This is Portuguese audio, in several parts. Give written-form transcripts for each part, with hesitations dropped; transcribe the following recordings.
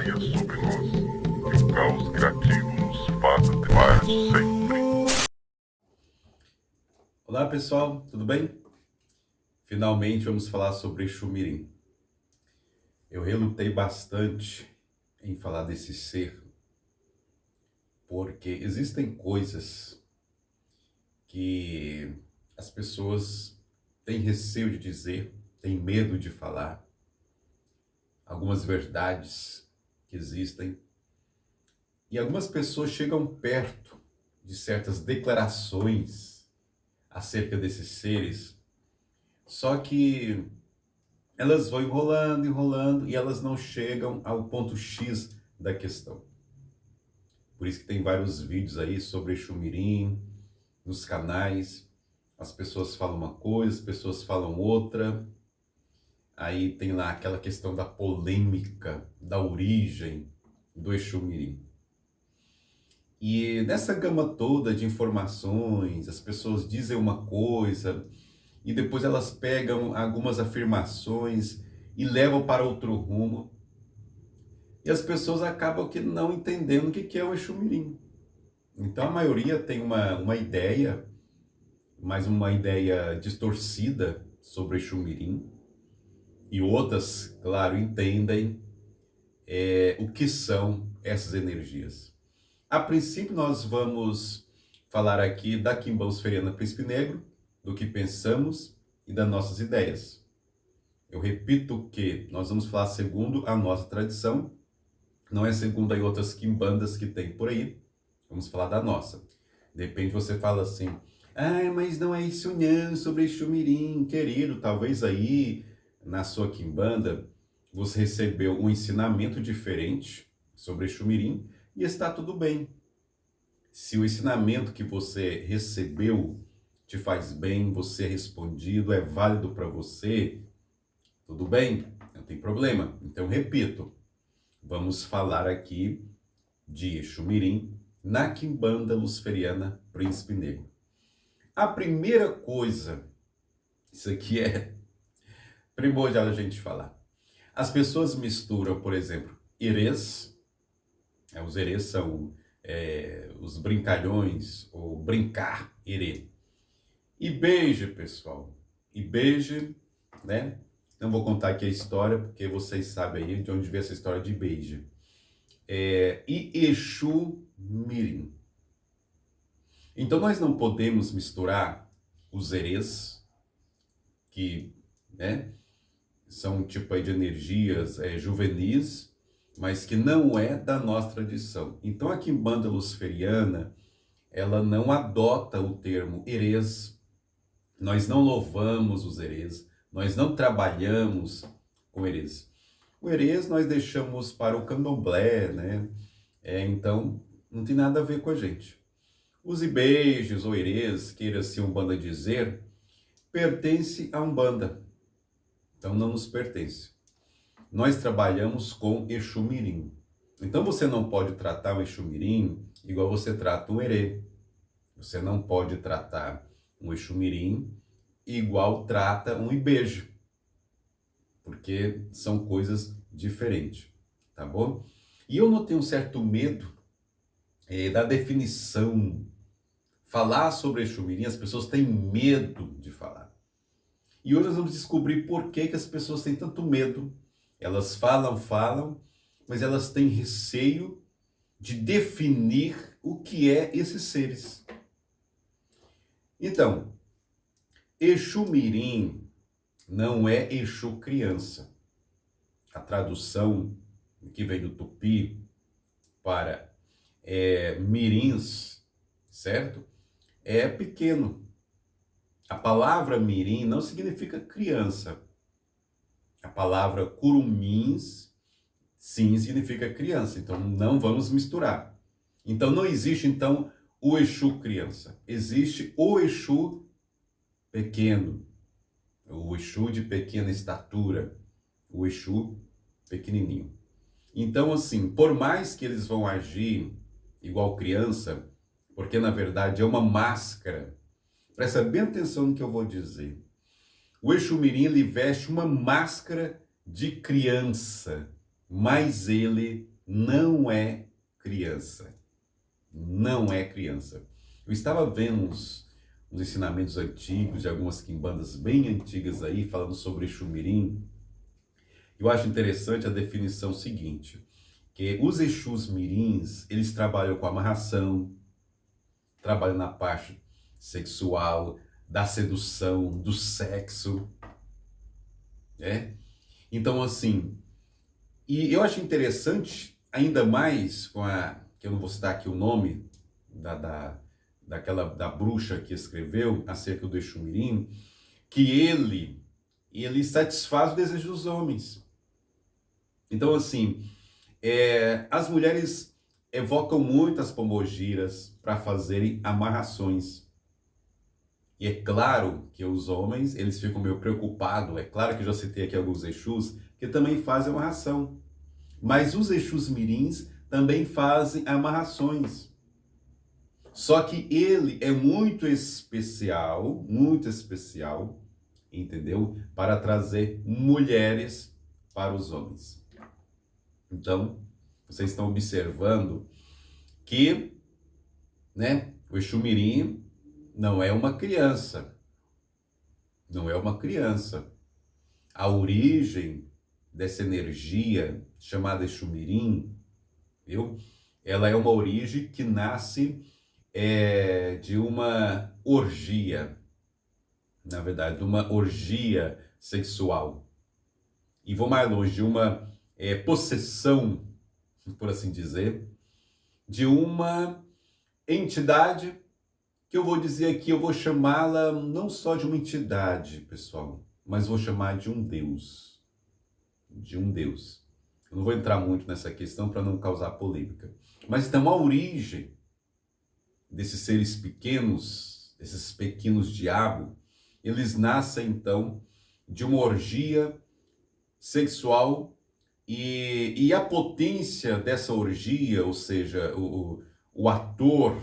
caia sobre nós, e o caos criativo nos faça temer sempre. Olá pessoal, tudo bem? Finalmente vamos falar sobre Exu Mirim. Eu relutei bastante em falar desse ser, porque existem coisas que as pessoas têm receio de dizer, têm medo de falar, algumas verdades que existem, e algumas pessoas chegam perto de certas declarações acerca desses seres, só que elas vão enrolando, enrolando e elas não chegam ao ponto X da questão. Por isso que tem vários vídeos aí sobre Exu Mirim nos canais. As pessoas falam uma coisa, as pessoas falam outra. Aí tem lá aquela questão da polêmica, da origem do Exu Mirim. E nessa gama toda de informações, as pessoas dizem uma coisa e depois elas pegam algumas afirmações e levam para outro rumo. E as pessoas acabam que não entendendo o que é o Exu Mirim. Então a maioria tem uma ideia, mas uma ideia distorcida sobre o Exu Mirim. E outras, claro, entendem o que são essas energias. A princípio nós vamos falar aqui da Quimbanda Luciferiana Príncipe Negro, do que pensamos e das nossas ideias. Eu repito que nós vamos falar segundo a nossa tradição, não é segundo aí outras quimbandas que tem por aí, vamos falar da nossa. De repente você fala assim, mas não é isso não, sobre Exu Mirim, querido, talvez aí na sua quimbanda você recebeu um ensinamento diferente sobre Exu Mirim e está tudo bem. Se o ensinamento que você recebeu te faz bem, você é respondido, é válido para você, tudo bem, não tem problema. Então, repito, vamos falar aqui de Exu Mirim na Quimbanda Luciferiana Príncipe Negro. A primeira coisa, isso aqui é primordial a gente falar. As pessoas misturam, por exemplo, herês, os herês são os brincalhões, ou brincar, herê. E beije, pessoal. E beije, né? Não vou contar aqui a história, porque vocês sabem aí de onde veio essa história de beije. E Exu Mirim. Então nós não podemos misturar os herês, que são um tipo aí de energias juvenis, mas que não é da nossa tradição. Então a Quimbanda Luciferiana, ela não adota o termo herês, nós não louvamos os herês, nós não trabalhamos com herês. O herês nós deixamos para o candomblé, né? Então não tem nada a ver com a gente. Os ibejos ou herês, queira-se Umbanda dizer, pertence a Umbanda. Então não nos pertence. Nós trabalhamos com Exu Mirim. Então você não pode tratar o Exu Mirim igual você trata um herê. Você não pode tratar um Exu Mirim igual trata um ibejo, porque são coisas diferentes, tá bom? E eu notei um certo medo da definição. Falar sobre Exu Mirim, as pessoas têm medo de falar. E hoje nós vamos descobrir por que as pessoas têm tanto medo. Elas falam, mas elas têm receio de definir o que é esses seres. Então, Exu Mirim não é Exu criança. A tradução que vem do tupi para mirins, certo? É pequeno. A palavra mirim não significa criança. A palavra curumins, sim, significa criança. Então, não vamos misturar. Então, não existe, então, o Exu criança. Existe o Exu pequeno. O Exu de pequena estatura. O Exu pequenininho. Então, assim, por mais que eles vão agir igual criança, porque, na verdade, é uma máscara. Presta bem atenção no que eu vou dizer. O Exu Mirim, ele veste uma máscara de criança, mas ele não é criança. Não é criança. Eu estava vendo uns ensinamentos antigos de algumas quimbandas bem antigas aí, falando sobre Exu Mirim. Eu acho interessante a definição seguinte, que os Exus Mirins, eles trabalham com amarração, trabalham na parte sexual, da sedução, do sexo, né? Então, assim, e eu acho interessante, ainda mais com que eu não vou citar aqui o nome da bruxa que escreveu acerca do Exu Mirim, que ele satisfaz o desejo dos homens. Então, assim, as mulheres evocam muitas pombogiras para fazerem amarrações. E é claro que os homens, eles ficam meio preocupados. É claro que eu já citei aqui alguns Exus que também fazem amarração. Mas os Exus mirins também fazem amarrações. Só que ele é muito especial, entendeu? Para trazer mulheres para os homens. Então, vocês estão observando que, né, o Exu Mirim não é uma criança. Não é uma criança. A origem dessa energia chamada Exu Mirim, viu? Ela é uma origem que nasce de uma orgia, na verdade, de uma orgia sexual. E vou mais longe, de uma possessão, por assim dizer, de uma entidade que eu vou dizer aqui, eu vou chamá-la não só de uma entidade, pessoal, mas vou chamar de um Deus. De um Deus. Eu não vou entrar muito nessa questão para não causar polêmica. Mas então a origem desses seres pequenos, esses pequenos diabos, eles nascem então de uma orgia sexual e a potência dessa orgia, ou seja, o ator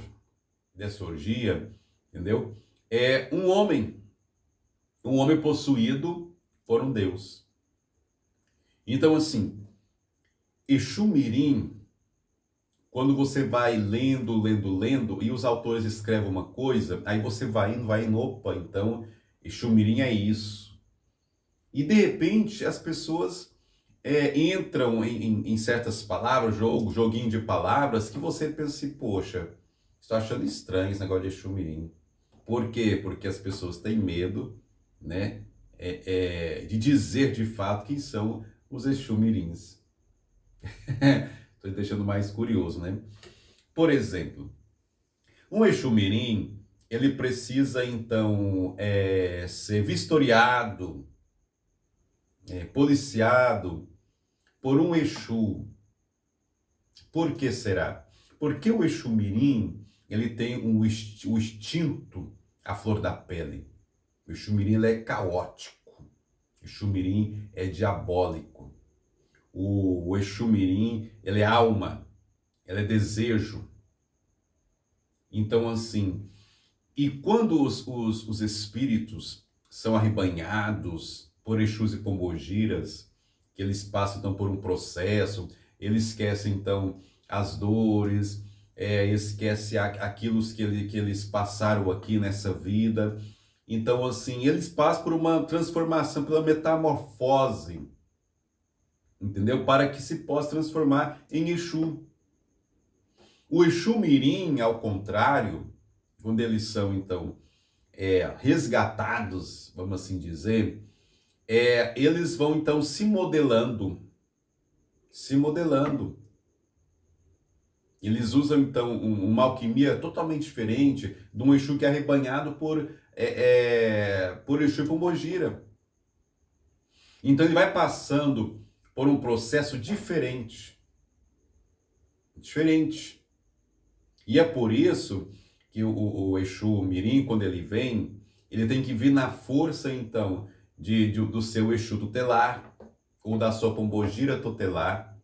dessa orgia, entendeu? É um homem possuído por um Deus. Então, assim, Exu Mirim, quando você vai lendo, e os autores escrevem uma coisa, aí você vai indo, opa, então, Exu Mirim é isso. E, de repente, as pessoas entram em certas palavras, joguinho de palavras, que você pensa assim, poxa, estou achando estranho esse negócio de Exu Mirim. Por quê? Porque as pessoas têm medo, né, de dizer de fato quem são os Exu Mirins. Estou deixando mais curioso, né? Por exemplo, um Exu Mirim, ele precisa então ser vistoriado, policiado por um Exu. Por que será? Porque o Exu Mirim, ele tem o instinto à flor da pele. O Exu Mirim, ele é caótico. O Exu Mirim é diabólico. O Exu Mirim, ele é alma, ele é desejo. Então, assim, e quando os espíritos são arrebanhados por Exus e Pombogiras, que eles passam então por um processo, eles esquecem então as dores, esquecem aquilo que eles passaram aqui nessa vida. Então, assim, eles passam por uma transformação, pela metamorfose, entendeu? Para que se possa transformar em Exu. O Exu Mirim, ao contrário, quando eles são, então, resgatados, vamos assim dizer, eles vão, então, se modelando. Eles usam, então, uma alquimia totalmente diferente de um Exu que é arrebanhado por Exu e Pombogira. Então, ele vai passando por um processo diferente. E é por isso que o Exu Mirim, quando ele vem, ele tem que vir na força, então, do seu Exu tutelar, ou da sua Pombogira tutelar.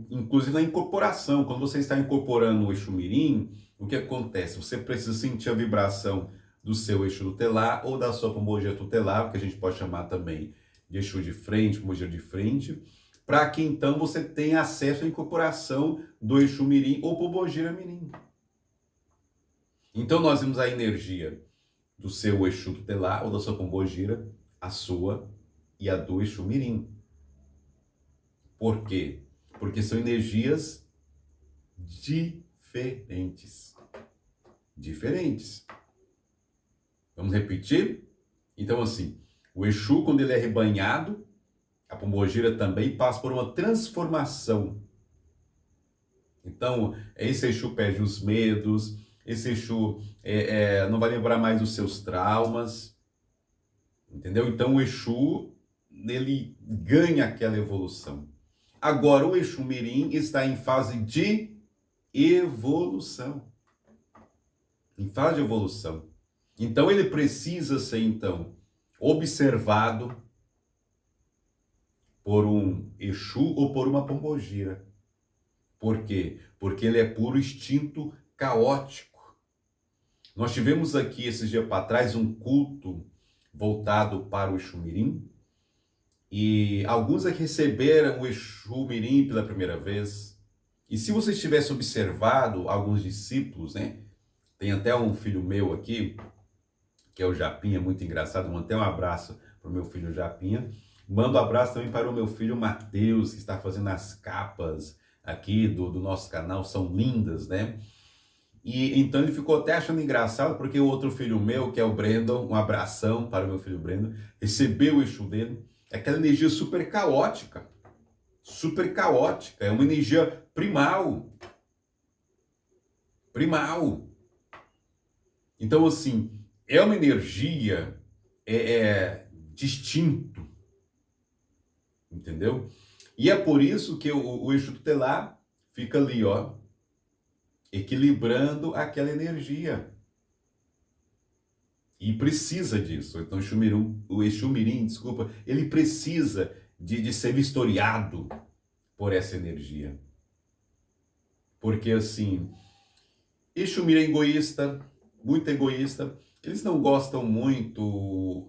Inclusive na incorporação, quando você está incorporando o Exu Mirim, o que acontece? Você precisa sentir a vibração do seu Exu tutelar ou da sua Pombogira tutelar, que a gente pode chamar também de Exu de frente, Pombogira de frente, para que então você tenha acesso à incorporação do Exu Mirim ou Pombogira Mirim. Então nós vemos a energia do seu Exu tutelar ou da sua Pombogira, a sua e a do Exu Mirim. Por quê? Porque são energias diferentes. Diferentes. Vamos repetir? Então, assim, o Exu, quando ele é rebanhado, a Pombogira também passa por uma transformação. Então, esse Exu perde os medos, esse Exu não vai lembrar mais dos seus traumas, entendeu? Então, o Exu, ele ganha aquela evolução. Agora, o Exu Mirim está em fase de evolução. Em fase de evolução. Então, ele precisa ser, então, observado por um Exu ou por uma Pombogira. Por quê? Porque ele é puro instinto caótico. Nós tivemos aqui, esses dias para trás, um culto voltado para o Exu Mirim, e alguns aqui receberam o Exu Mirim pela primeira vez. E se você tivesse observado alguns discípulos, né? Tem até um filho meu aqui, que é o Japinha, muito engraçado. Mando até um abraço para o meu filho Japinha. Mando um abraço também para o meu filho Matheus, que está fazendo as capas aqui do nosso canal, são lindas, né? E então ele ficou até achando engraçado, porque o outro filho meu, que é o Brandon, um abração para o meu filho Brandon, recebeu o Exu dele. É aquela energia super caótica. Super caótica. É uma energia primal. Primal. Então, assim, é uma energia distinto. Entendeu? E é por isso que o Exu tutelar fica ali, ó, equilibrando aquela energia. E precisa disso. Então o Exu Mirim, desculpa, ele precisa de ser vistoriado por essa energia. Porque assim, Exu Mirim é egoísta, muito egoísta. Eles não gostam muito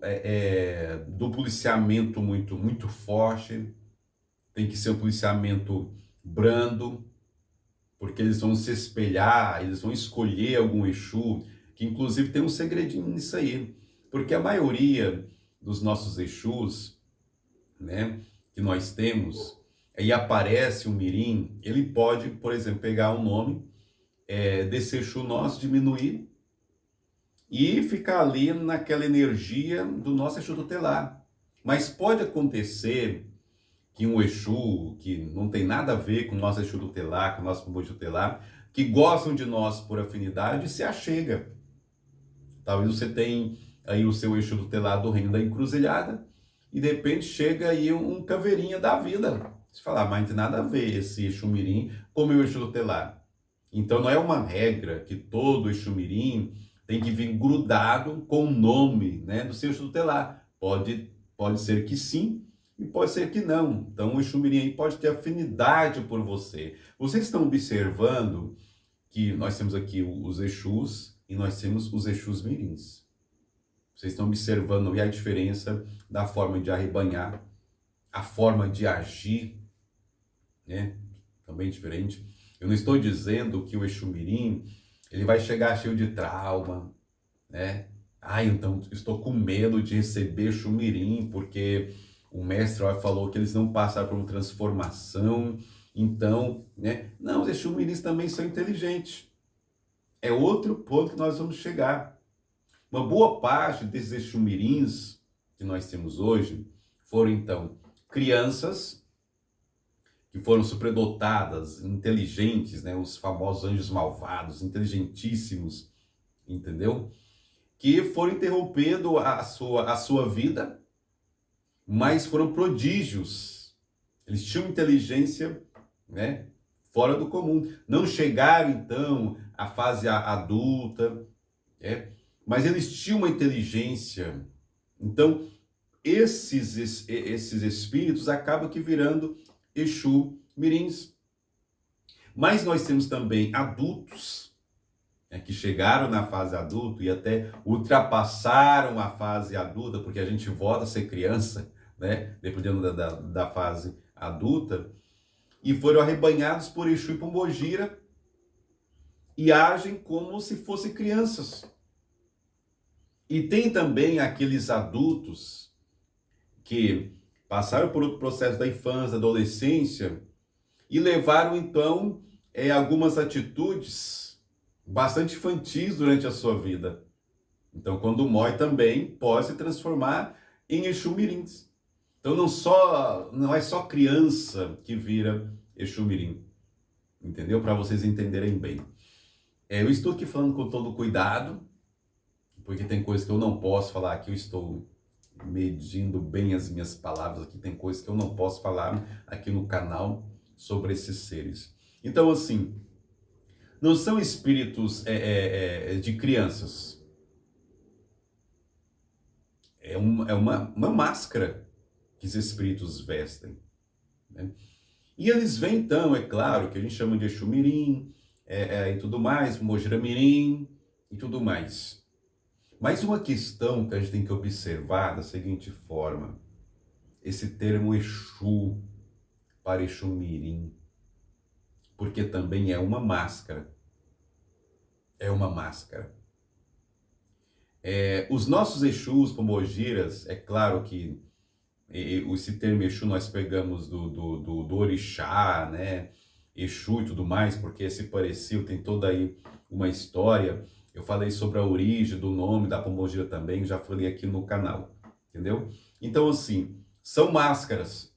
do policiamento muito forte. Tem que ser um policiamento brando, porque eles vão se espelhar, eles vão escolher algum Exu, que inclusive tem um segredinho nisso aí, porque a maioria dos nossos Exus, né, que nós temos, e aparece um Mirim, ele pode, por exemplo, pegar um nome desse Exu nosso, diminuir, e ficar ali naquela energia do nosso Exu tutelar. Mas pode acontecer que um Exu, que não tem nada a ver com o nosso Exu tutelar, com o nosso Pombogira tutelar, que gostam de nós por afinidade, se achega. Talvez você tenha aí o seu Exu tutelar do reino da encruzilhada, e de repente chega aí um caveirinha da vida. Você fala, mas não tem nada a ver esse Exu Mirim com o meu Exu tutelar. Então não é uma regra que todo Exu Mirim tem que vir grudado com o nome, né, do seu Exu tutelar. Pode ser que sim, e pode ser que não. Então o Exu Mirim pode ter afinidade por você. Vocês estão observando que nós temos aqui os Exus e nós temos os Exus Mirins. Vocês estão observando a diferença da forma de arrebanhar, a forma de agir, né? Também diferente. Eu não estou dizendo que o Exu Mirim ele vai chegar cheio de trauma, né? Então estou com medo de receber Exu Mirim, porque o mestre falou que eles não passaram por uma transformação, então, né? Não, os Exu Mirins também são inteligentes. É outro ponto que nós vamos chegar. Uma boa parte desses Exu Mirins que nós temos hoje foram, então, crianças que foram superdotadas, inteligentes, né? Os famosos anjos malvados, inteligentíssimos, entendeu? Que foram interrompendo a sua vida, mas foram prodígios. Eles tinham inteligência, né, fora do comum. Não chegaram, então, à fase adulta, mas eles tinham uma inteligência. Então, esses espíritos acabam que virando Exu Mirins. Mas nós temos também adultos, que chegaram na fase adulta e até ultrapassaram a fase adulta, porque a gente volta a ser criança, né, dependendo da fase adulta, e foram arrebanhados por Exu e Pombogira e agem como se fossem crianças. E tem também aqueles adultos que passaram por outro processo da infância, da adolescência e levaram então algumas atitudes bastante infantis durante a sua vida. Então, quando morre também pode se transformar em Exu Mirins. Então, não é só criança que vira Exu Mirim, entendeu? Para vocês entenderem bem. Eu estou aqui falando com todo cuidado, porque tem coisas que eu não posso falar aqui, eu estou medindo bem as minhas palavras aqui, tem coisas que eu não posso falar aqui no canal sobre esses seres. Então, assim, não são espíritos de crianças. É uma máscara que esses espíritos vestem, né? E eles vêm, então, é claro, que a gente chama de Exu Mirim, e tudo mais, Pombogira Mirim e tudo mais. Mas uma questão que a gente tem que observar da seguinte forma: esse termo Exu para Exu Mirim, porque também é uma máscara. É uma máscara. Os nossos Exus, Pombogiras, é claro que esse termo Exu nós pegamos do orixá, né? Exu e tudo mais, porque esse parecido tem toda aí uma história. Eu falei sobre a origem do nome da Pombogira também, já falei aqui no canal, entendeu? Então, assim, são máscaras.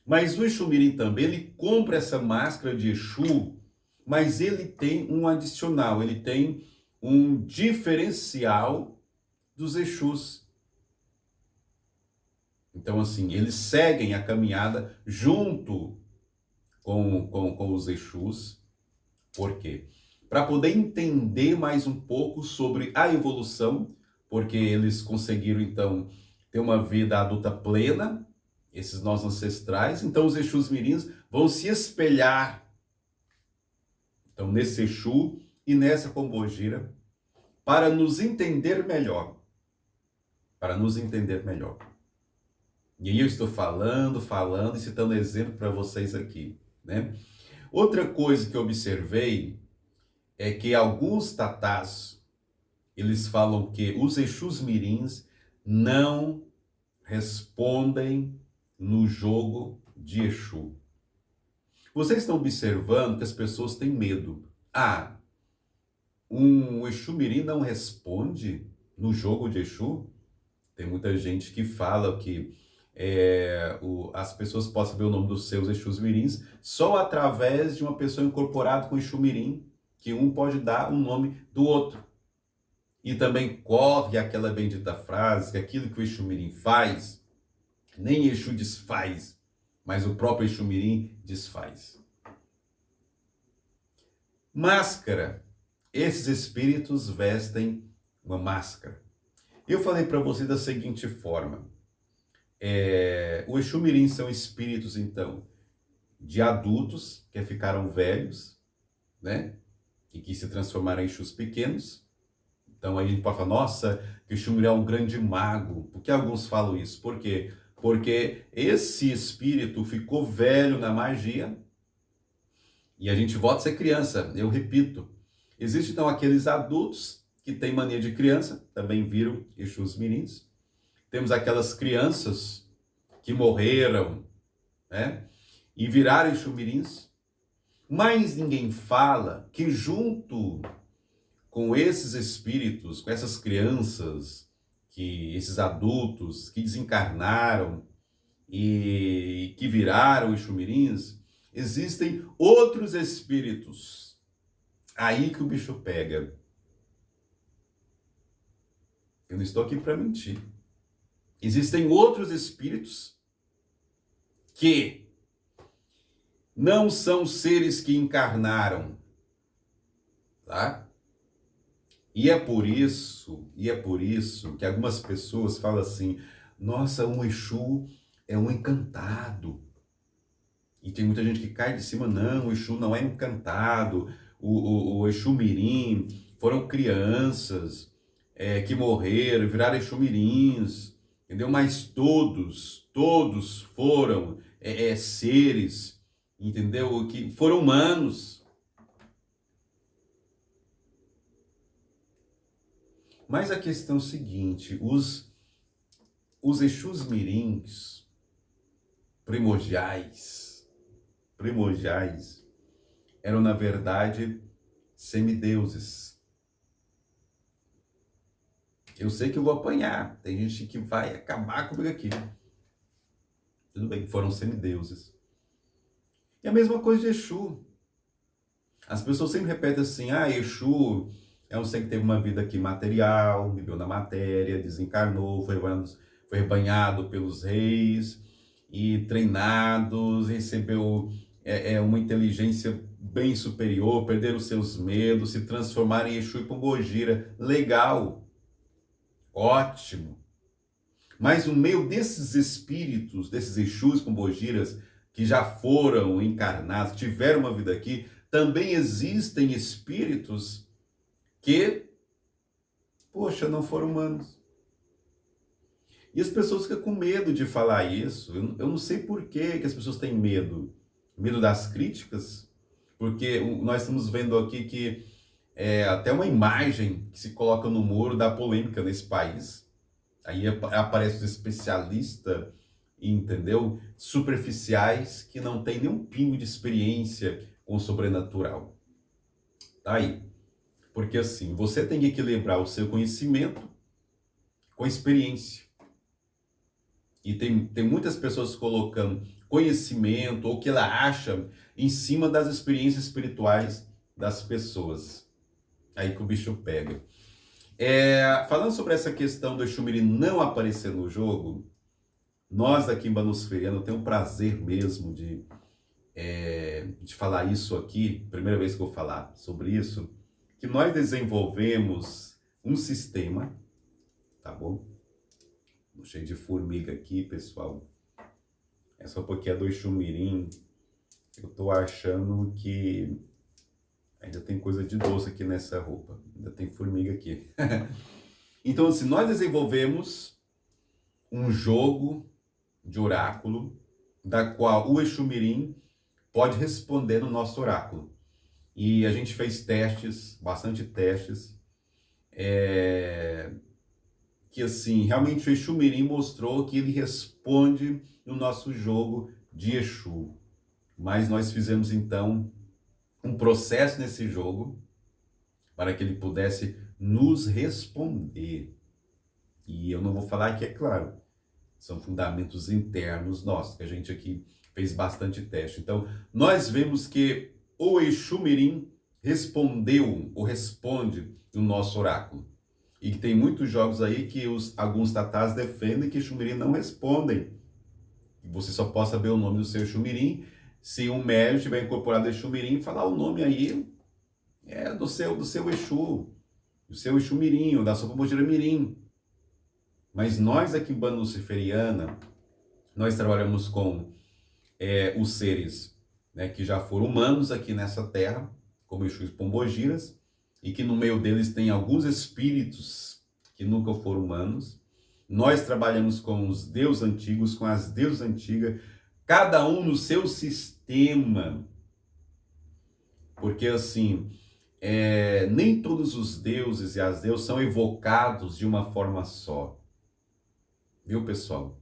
Mas o Exu Mirim também, ele compra essa máscara de Exu, mas ele tem um adicional, ele tem um diferencial dos Exus. Então, assim, eles seguem a caminhada junto com os Exus. Por quê? Para poder entender mais um pouco sobre a evolução, porque eles conseguiram, então, ter uma vida adulta plena, esses nossos ancestrais. Então, os Exus Mirins vão se espelhar, então, nesse Exu e nessa Pombogira, para nos entender melhor. Para nos entender melhor. E aí eu estou falando e citando exemplo para vocês aqui, né? Outra coisa que eu observei é que alguns tatás, eles falam que os Exus Mirins não respondem no jogo de Exu. Vocês estão observando que as pessoas têm medo. Um Exu Mirim não responde no jogo de Exu? Tem muita gente que fala que as pessoas podem saber o nome dos seus Exus Mirins só através de uma pessoa incorporada com Exu Mirim, que um pode dar o nome do outro. E também corre aquela bendita frase que aquilo que o Exu Mirim faz, nem Exu desfaz, mas o próprio Exu Mirim desfaz. Máscara. Esses espíritos vestem uma máscara. Eu falei para você da seguinte forma: o Exu Mirim são espíritos, então, de adultos que ficaram velhos, né? E que se transformaram em Exus pequenos. Então aí a gente pode falar, nossa, que o Exu Mirim é um grande mago. Por que alguns falam isso? Por quê? Porque esse espírito ficou velho na magia e a gente volta a ser criança. Eu repito, existem então aqueles adultos que têm mania de criança, também viram Exus Mirins. Temos aquelas crianças que morreram, né? E viraram Exu Mirins. Mas ninguém fala que junto com esses espíritos, com essas crianças, esses adultos que desencarnaram e que viraram Exu Mirins, existem outros espíritos. Aí que o bicho pega. Eu não estou aqui para mentir. Existem outros espíritos que não são seres que encarnaram, tá? E é por isso que algumas pessoas falam assim, nossa, um Exu é um encantado. E tem muita gente que cai de cima, não, o Exu não é encantado, o Exu Mirim foram crianças que morreram, viraram Exu Mirins, entendeu? Mas todos foram seres, entendeu? Que foram humanos. Mas a questão é o seguinte, os Exus mirins, primordiais, eram na verdade semideuses. Eu sei que eu vou apanhar, tem gente que vai acabar comigo aqui. Tudo bem, foram semideuses. E a mesma coisa de Exu. As pessoas sempre repetem assim, Exu é um ser que teve uma vida aqui material, viveu na matéria, desencarnou, foi banhado pelos reis e treinados, recebeu uma inteligência bem superior, perderam seus medos, se transformaram em Exu e Pombogira. Legal, ótimo. Mas no meio desses espíritos, desses Exus, Pombogiras, que já foram encarnados, tiveram uma vida aqui, também existem espíritos que, poxa, não foram humanos. E as pessoas ficam com medo de falar isso. Eu não sei por que as pessoas têm medo. Medo das críticas, porque nós estamos vendo aqui que até uma imagem que se coloca no muro da polêmica nesse país. Aí aparece os especialistas, entendeu? Superficiais, que não tem nenhum pingo de experiência com o sobrenatural. Tá aí. Porque assim, você tem que equilibrar o seu conhecimento com a experiência. E tem muitas pessoas colocando conhecimento, ou o que ela acha, em cima das experiências espirituais das pessoas. Aí que o bicho pega. Falando sobre essa questão do Exu Mirim não aparecer no jogo, nós aqui em Banosferiano temos o prazer mesmo de falar isso aqui, primeira vez que eu vou falar sobre isso, que nós desenvolvemos um sistema, tá bom? Cheio de formiga aqui, pessoal. É só porque é do Exu Mirim. Eu tô achando que ainda tem coisa de doce aqui nessa roupa. Ainda tem formiga aqui. Então, assim, nós desenvolvemos um jogo de oráculo, da qual o Exu Mirim pode responder no nosso oráculo. E a gente fez testes, bastante testes, que assim, realmente o Exu Mirim mostrou que ele responde no nosso jogo de Exu. Mas nós fizemos então um processo nesse jogo para que ele pudesse nos responder. E eu não vou falar aqui, é claro, são fundamentos internos nossos, que a gente aqui fez bastante teste. Então, nós vemos que o Exu Mirim respondeu ou responde no nosso oráculo. E que tem muitos jogos aí que alguns tatás defendem que Exu Mirim não respondem. E você só pode saber o nome do seu Exu Mirim se um médium tiver incorporado Exu Mirim e falar o nome aí do seu Exu, do seu Exu Mirim, ou da sua Pombogira Mirim. Mas nós aqui em Banda Luciferiana, nós trabalhamos com os seres, né, que já foram humanos aqui nessa terra, como Exus Pombogiras, e que no meio deles tem alguns espíritos que nunca foram humanos. Nós trabalhamos com os deuses antigos, com as deusas antigas, cada um no seu sistema. Porque assim, nem todos os deuses e as deusas são evocados de uma forma só. Viu, pessoal?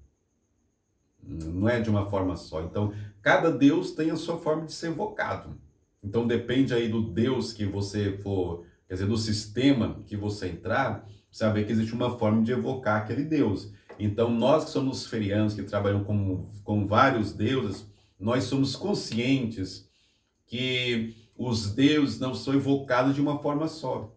Não é de uma forma só. Então, cada deus tem a sua forma de ser evocado. Então, depende aí do deus que você for, quer dizer, do sistema que você entrar, você vai ver que existe uma forma de evocar aquele deus. Então, nós que somos ferianos, que trabalham com vários deuses, nós somos conscientes que os deuses não são evocados de uma forma só.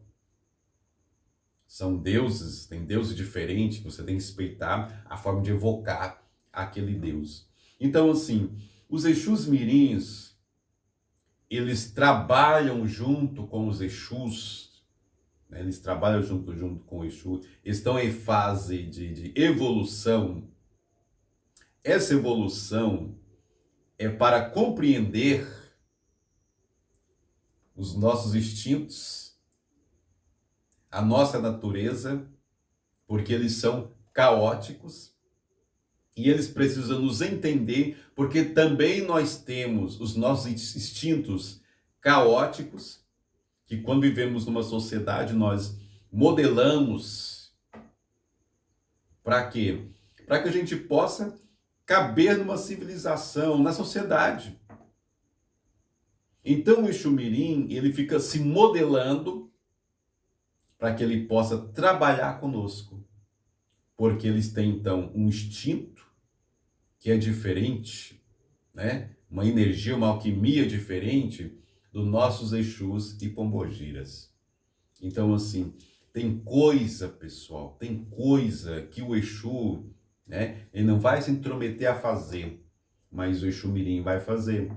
São deuses, tem deuses diferentes, que você tem que respeitar a forma de evocar aquele deus. Então, assim, os Exus Mirins, eles trabalham junto com os Exus, né? Eles trabalham junto com o Exu, estão em fase de evolução. Essa evolução é para compreender os nossos instintos, a nossa natureza, porque eles são caóticos E eles precisam nos entender, porque também nós temos os nossos instintos caóticos, que quando vivemos numa sociedade nós modelamos. Para quê? Para que a gente possa caber numa civilização, na sociedade. Então o Exu Mirim, ele fica se modelando para que ele possa trabalhar conosco. Porque eles têm então um instinto que é diferente, né? Uma energia, uma alquimia diferente dos nossos Exus e Pombogiras. Então, assim, tem coisa, pessoal, tem coisa que o Exu, né? Ele não vai se intrometer a fazer, mas o Exu Mirim vai fazer.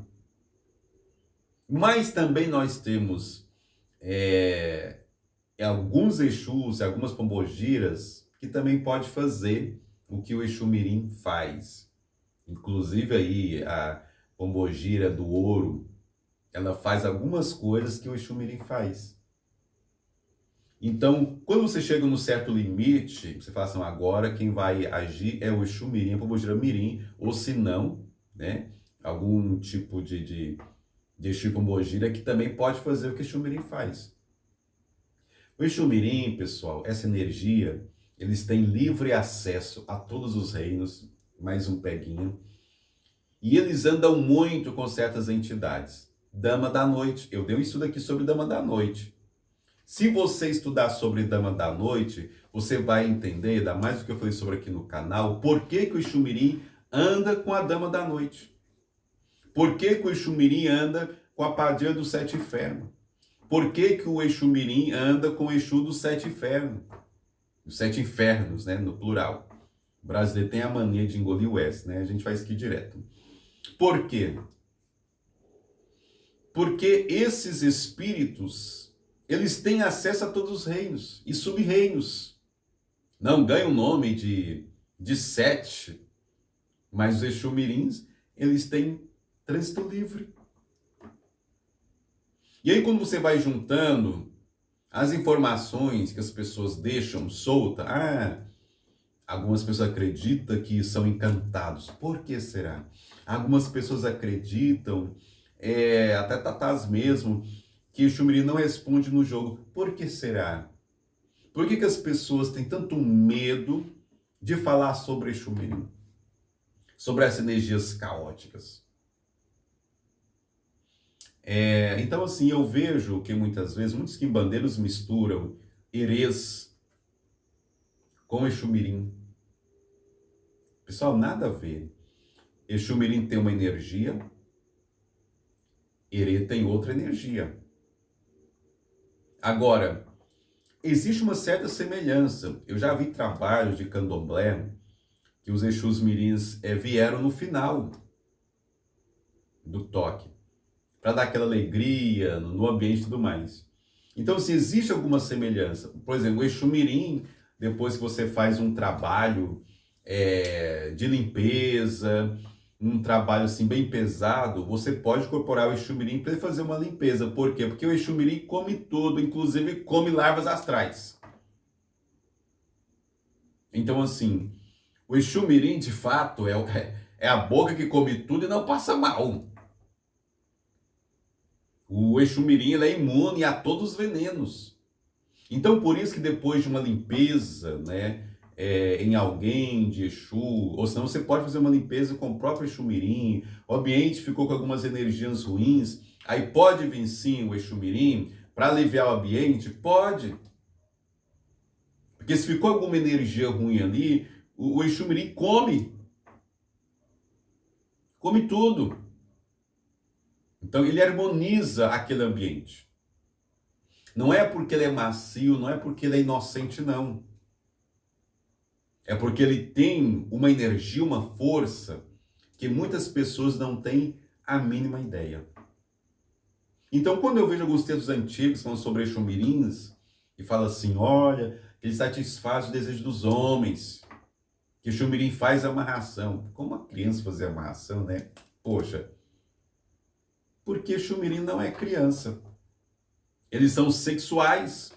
Mas também nós temos alguns Exus, algumas Pombogiras que também pode fazer o que o Exu Mirim faz. Inclusive aí a Pombogira do Ouro, ela faz algumas coisas que o Exu Mirim faz. Então, quando você chega num certo limite, você fala assim, agora quem vai agir é o Exu Mirim, a Pombogira Mirim, ou se não, né, algum tipo de Exu Pombogira que também pode fazer o que o Exu Mirim faz. O Exu Mirim, pessoal, essa energia, eles têm livre acesso a todos os reinos, mais um peguinho, e eles andam muito com certas entidades. Dama da Noite, eu dei um estudo aqui sobre Dama da Noite. Se você estudar sobre Dama da Noite, você vai entender, ainda mais do que eu falei sobre aqui no canal, por que o Exu Mirim anda com a Dama da Noite. Por que o Exu Mirim anda com a Padilha dos Sete Infernos. Por que o Exu Mirim anda com o Exu dos Sete Infernos? Os Sete Infernos, né, no plural. O brasileiro tem a mania de engolir o S, né? A gente faz aqui direto. Por quê? Porque esses espíritos, eles têm acesso a todos os reinos e sub-reinos. Não ganham o nome de sete, mas os Exu Mirins, eles têm trânsito livre. E aí quando você vai juntando as informações que as pessoas deixam solta, algumas pessoas acreditam que são encantados. Por que será? Algumas pessoas acreditam, até tatás mesmo, que o Exu Mirim não responde no jogo. Por que será? Por que as pessoas têm tanto medo de falar sobre Exu Mirim? Sobre essas energias caóticas? Então, assim, eu vejo que muitas vezes muitos quimbandeiros misturam herês com Exu Mirim. Pessoal, nada a ver. Exu Mirim tem uma energia, herê tem outra energia. Agora, existe uma certa semelhança. Eu já vi trabalhos de candomblé que os Exus Mirins vieram no final do toque, para dar aquela alegria no ambiente e tudo mais. Então, se existe alguma semelhança, por exemplo, o Exu Mirim, depois que você faz um trabalho de limpeza, um trabalho assim bem pesado, você pode incorporar o Exu Mirim para ele fazer uma limpeza. Por quê? Porque o Exu Mirim come tudo, inclusive come larvas astrais. Então, assim, o Exu Mirim, de fato, é a boca que come tudo e não passa mal. O Exu Mirim, ele é imune a todos os venenos. Então, por isso que depois de uma limpeza, né, em alguém de Exu, ou senão você pode fazer uma limpeza com o próprio Exu Mirim, o ambiente ficou com algumas energias ruins, aí pode vir sim o Exu Mirim para aliviar o ambiente? Pode. Porque se ficou alguma energia ruim ali, o Exu Mirim come. Come tudo. Então ele harmoniza aquele ambiente. Não é porque ele é macio, não é porque ele é inocente, não. É porque ele tem uma energia, uma força que muitas pessoas não têm a mínima ideia. Então, quando eu vejo alguns textos antigos falando sobre Exu Mirins, e fala assim, olha, ele satisfaz o desejo dos homens, que Exu Mirim faz a amarração. Como uma criança fazer amarração, né? Poxa, porque Exu Mirim não é criança. Eles são sexuais,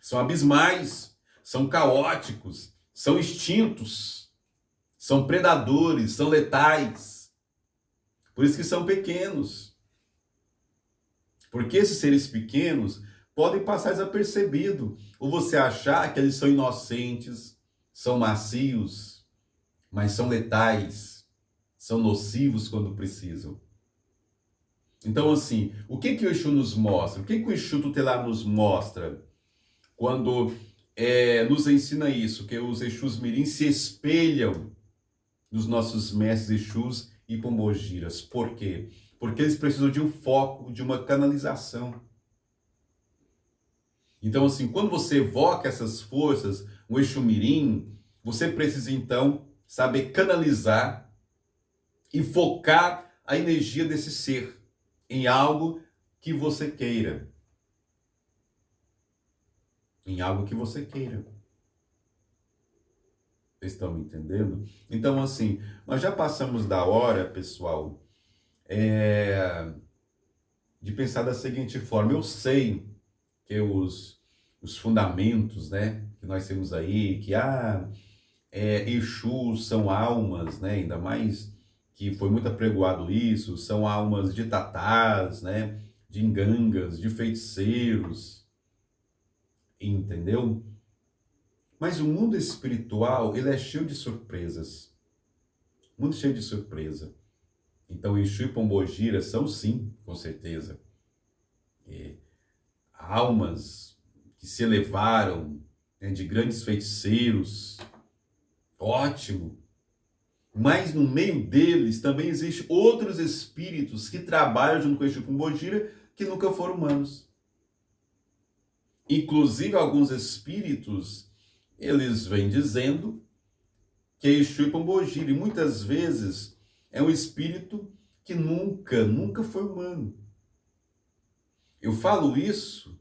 são abismais, são caóticos, são extintos, são predadores, são letais. Por isso que são pequenos. Porque esses seres pequenos podem passar desapercebido, ou você achar que eles são inocentes, são macios, mas são letais, são nocivos quando precisam. Então, assim, o que o Exu nos mostra? O que o Exu tutelar nos mostra quando nos ensina isso? Que os Exus Mirins se espelham nos nossos mestres Exus e Pombogiras. Por quê? Porque eles precisam de um foco, de uma canalização. Então, assim, quando você evoca essas forças, o Exu Mirim, você precisa, então, saber canalizar e focar a energia desse ser em algo que você queira. Em algo que você queira. Vocês estão me entendendo? Então, assim, nós já passamos da hora, pessoal, de pensar da seguinte forma. Eu sei que os fundamentos, né, que nós temos aí, que Exus são almas, né, ainda mais que foi muito apregoado isso, são almas de tatás, né, de ingangas, de feiticeiros, entendeu? Mas o mundo espiritual, ele é cheio de surpresas, muito cheio de surpresa. Então, Exu e Pombogira são, sim, com certeza, almas que se elevaram, né, de grandes feiticeiros, ótimo. Mas no meio deles também existem outros espíritos que trabalham junto com Exu e Pombogira que nunca foram humanos. Inclusive, alguns espíritos, eles vêm dizendo que é Exu e Pombogira, e muitas vezes é um espírito que nunca foi humano. Eu falo isso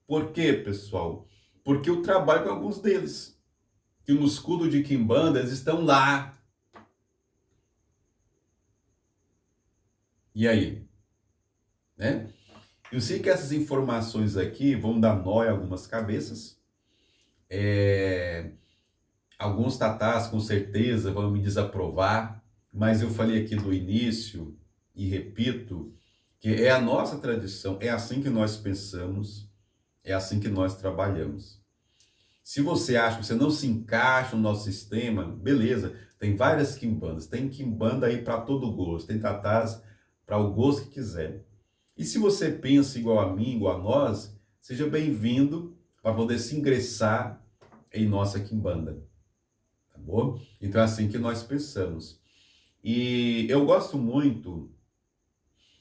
porque, pessoal, porque eu trabalho com alguns deles, que no escudo de Quimbanda eles estão lá. E aí? Né? Eu sei que essas informações aqui vão dar nó em algumas cabeças. Alguns tatás com certeza vão me desaprovar, mas eu falei aqui no início e repito que é a nossa tradição, é assim que nós pensamos, é assim que nós trabalhamos. Se você acha que você não se encaixa no nosso sistema, beleza, tem várias quimbandas, tem quimbanda aí para todo gosto, tem tatás para o gosto que quiser. E se você pensa igual a mim, igual a nós, seja bem-vindo para poder se ingressar em nossa quimbanda. Tá bom? Então é assim que nós pensamos. E eu gosto muito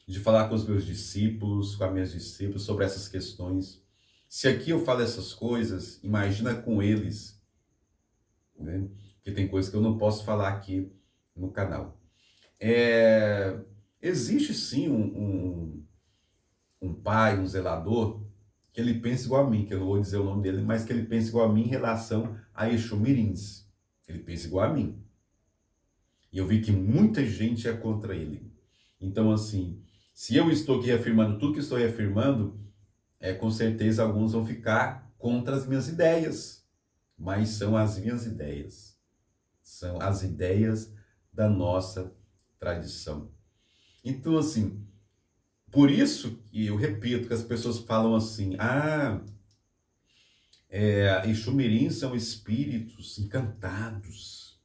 de falar com os meus discípulos, com as minhas discípulas sobre essas questões. Se aqui eu falo essas coisas, imagina com eles, né? Porque tem coisas que eu não posso falar aqui no canal. Existe sim um pai, um zelador, que ele pensa igual a mim, que eu não vou dizer o nome dele, mas que ele pensa igual a mim em relação a Exu Mirins. Ele pensa igual a mim. E eu vi que muita gente é contra ele. Então, assim, se eu estou aqui reafirmando tudo que estou reafirmando, com certeza alguns vão ficar contra as minhas ideias. Mas são as minhas ideias. São as ideias da nossa tradição. Então, assim, por isso que eu repito que as pessoas falam assim, Exu Mirim são espíritos encantados,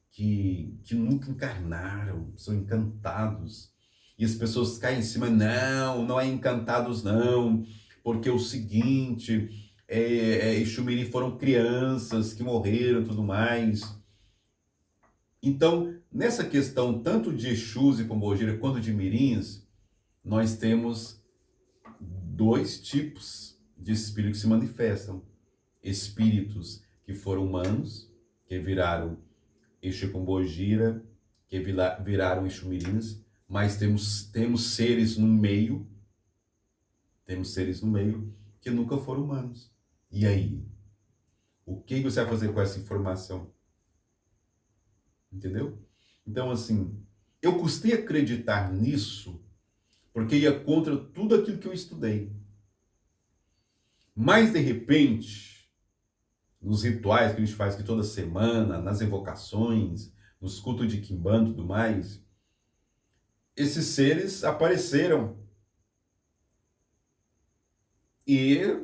que nunca encarnaram, são encantados. E as pessoas caem em cima, não é encantados não, porque é o seguinte, Exu Mirim foram crianças que morreram e tudo mais. Então, nessa questão, tanto de Exus e Pombogira quanto de Mirins, nós temos dois tipos de espíritos que se manifestam. Espíritos que foram humanos, que viraram Exu Pombogira, que viraram Exu Mirins, mas temos seres no meio, que nunca foram humanos. E aí? O que você vai fazer com essa informação? Entendeu? Então, assim, eu custei acreditar nisso, porque ia contra tudo aquilo que eu estudei. Mas, de repente, nos rituais que a gente faz aqui toda semana, nas evocações, nos cultos de quimbanda e tudo mais, esses seres apareceram e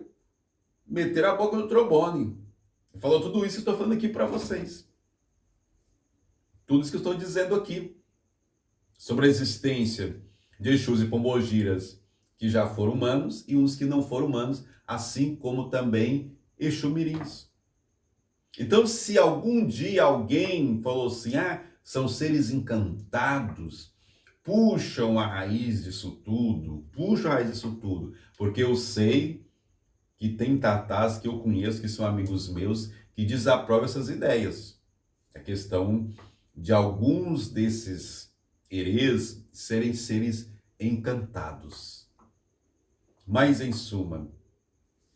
meteram a boca no trombone. Falou tudo isso que eu estou falando aqui para vocês. Tudo isso que eu estou dizendo aqui sobre a existência de Exus e Pombogiras que já foram humanos e uns que não foram humanos, assim como também Exumirins. Então, se algum dia alguém falou assim, são seres encantados, puxam a raiz disso tudo, porque eu sei que tem tatás que eu conheço, que são amigos meus, que desaprovam essas ideias. A questão de alguns desses herês serem seres encantados. Mas, em suma,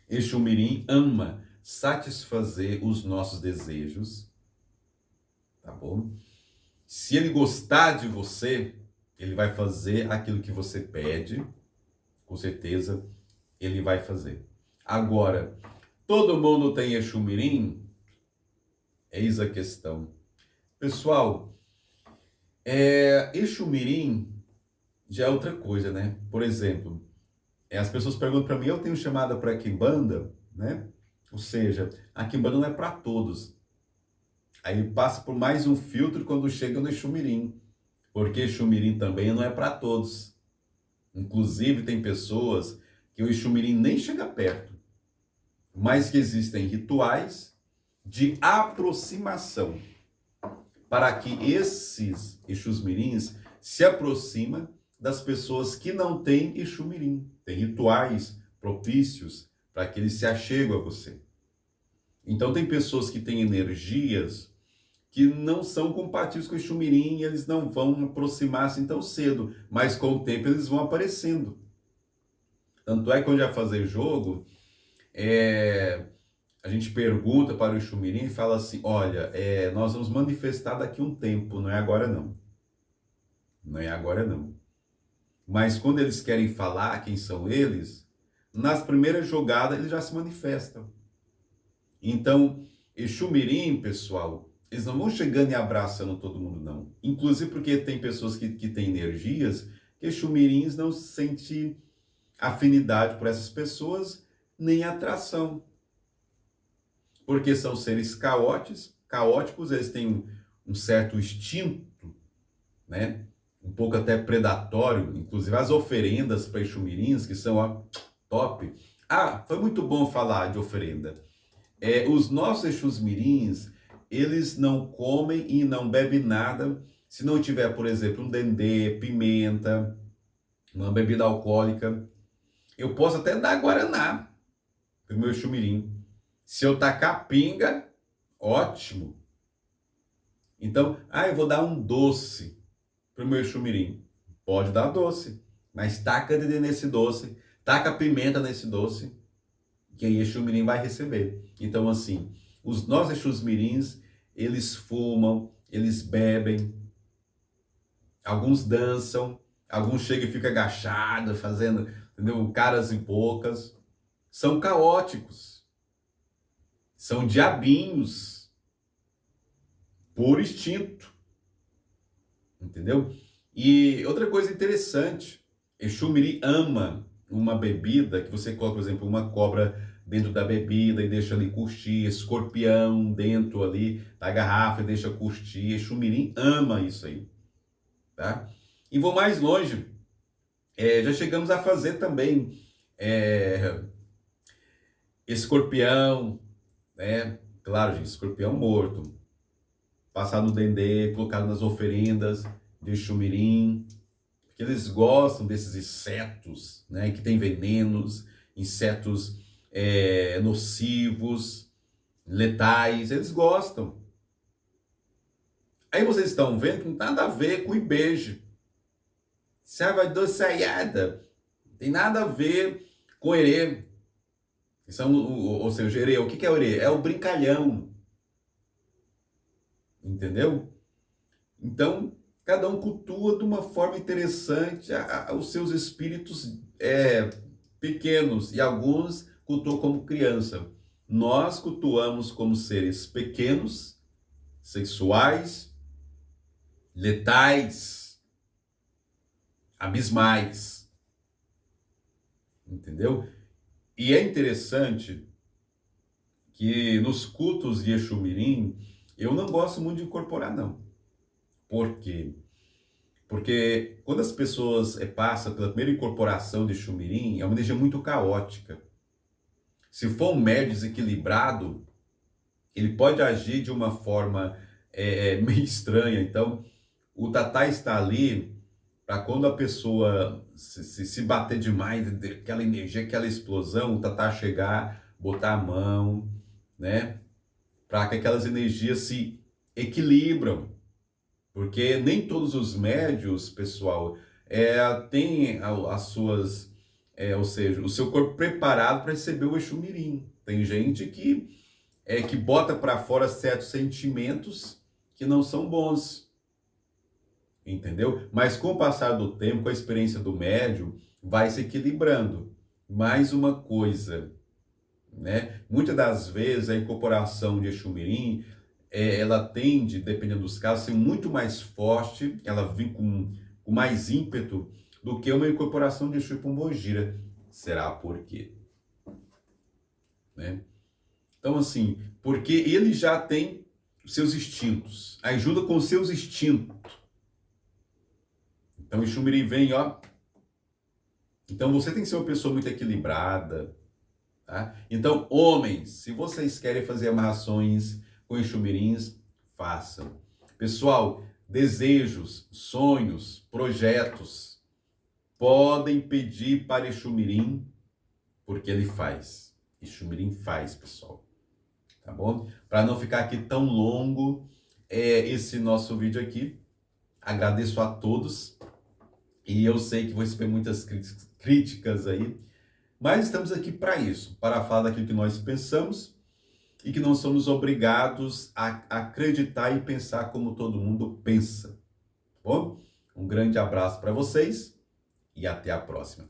Exumirim ama satisfazer os nossos desejos, tá bom? Se ele gostar de você, ele vai fazer aquilo que você pede, com certeza ele vai fazer. Agora, todo mundo tem Exumirim? Eis a questão. Pessoal, Exumirim já é outra coisa, né? Por exemplo, as pessoas perguntam para mim, eu tenho chamada para quimbanda, né? Ou seja, a quimbanda não é para todos. Aí passa por mais um filtro quando chega no Exumirim, porque Exumirim também não é para todos. Inclusive tem pessoas que o Exumirim nem chega perto, mas que existem rituais de aproximação para que esses Exumirins se aproximem das pessoas que não têm Exumirim. Tem rituais propícios para que eles se acheguem a você. Então tem pessoas que têm energias que não são compatíveis com o Exumirim e eles não vão aproximar-se tão cedo, mas com o tempo eles vão aparecendo. Tanto é que quando já fazer jogo, a gente pergunta para o Exumirim e fala assim, olha, nós vamos manifestar daqui a um tempo, não é agora não. Não é agora não. Mas quando eles querem falar quem são eles, nas primeiras jogadas eles já se manifestam. Então, Exumirim, pessoal, eles não vão chegando e abraçando todo mundo, não. Inclusive porque tem pessoas que têm energias que Exumirins não sentem afinidade por essas pessoas, nem atração. Porque são seres caóticos, eles têm um certo instinto, né? Um pouco até predatório, inclusive as oferendas para Exumirins, que são top. Foi muito bom falar de oferenda. Os nossos Exumirins, eles não comem e não bebem nada se não tiver, por exemplo, um dendê, pimenta, uma bebida alcoólica. Eu posso até dar guaraná para o meu Exumirim. Se eu tacar pinga, ótimo. Então, eu vou dar um doce para o meu Exumirim. Pode dar doce, mas taca dendê nesse doce, taca pimenta nesse doce, que aí Exumirim vai receber. Então, assim, os nossos Exumirins, eles fumam, eles bebem, alguns dançam, alguns chegam e ficam agachados, fazendo, entendeu? Caras e bocas. São caóticos. São diabinhos. Por instinto. Entendeu? E outra coisa interessante, Exumirim ama uma bebida que você coloca, por exemplo, uma cobra dentro da bebida e deixa ali curtir, escorpião dentro ali da garrafa e deixa curtir. Exumirim ama isso aí, tá? E vou mais longe, já chegamos a fazer também escorpião, né? Claro, gente, escorpião morto, passar no dendê, colocado nas oferendas de Exumirim, porque eles gostam desses insetos, né, que tem venenos, insetos nocivos, letais, eles gostam. Aí vocês estão vendo que não tem nada a ver com o ibeje. Serva doceiada, tem nada a ver com herê. Ou seja, herê, o que é o herê? É o brincalhão. Entendeu? Então, cada um cultua de uma forma interessante os seus espíritos pequenos, e alguns cultuam como criança. nós cultuamos como seres pequenos, sexuais, letais, abismais. Entendeu? E é interessante que nos cultos de Exu Mirim, eu não gosto muito de incorporar, não. Por quê? Porque quando as pessoas passam pela primeira incorporação de Exu Mirim, é uma energia muito caótica. Se for um médium desequilibrado, ele pode agir de uma forma meio estranha. Então, o Tatá está ali para quando a pessoa se bater demais, aquela energia, aquela explosão, o Tatá chegar, botar a mão, né? Para que aquelas energias se equilibram. Porque nem todos os médios, pessoal, têm as suas, ou seja, o seu corpo preparado para receber o Exu Mirim. Tem gente que bota para fora certos sentimentos que não são bons, entendeu? Mas com o passar do tempo, com a experiência do médium, vai se equilibrando. Mais uma coisa, né? Muitas das vezes a incorporação de Exu Mirim, ela tende, dependendo dos casos, a ser muito mais forte, ela vem com mais ímpeto do que uma incorporação de Exu Pombogira. Será por quê? Né? Então, assim, porque ele já tem os seus instintos, ajuda com os seus instintos. Então, o Exu Mirim vem, ó. Então, você tem que ser uma pessoa muito equilibrada, tá? Então, homens, se vocês querem fazer amarrações com Exu Mirins, façam. Pessoal, desejos, sonhos, projetos, podem pedir para Exu Mirim, porque ele faz. Exu Mirim faz, pessoal. Tá bom? Para não ficar aqui tão longo esse nosso vídeo aqui, agradeço a todos. E eu sei que vou receber muitas críticas aí, mas estamos aqui para isso, para falar daquilo que nós pensamos e que não somos obrigados a acreditar e pensar como todo mundo pensa. Tá bom? Um grande abraço para vocês e até a próxima.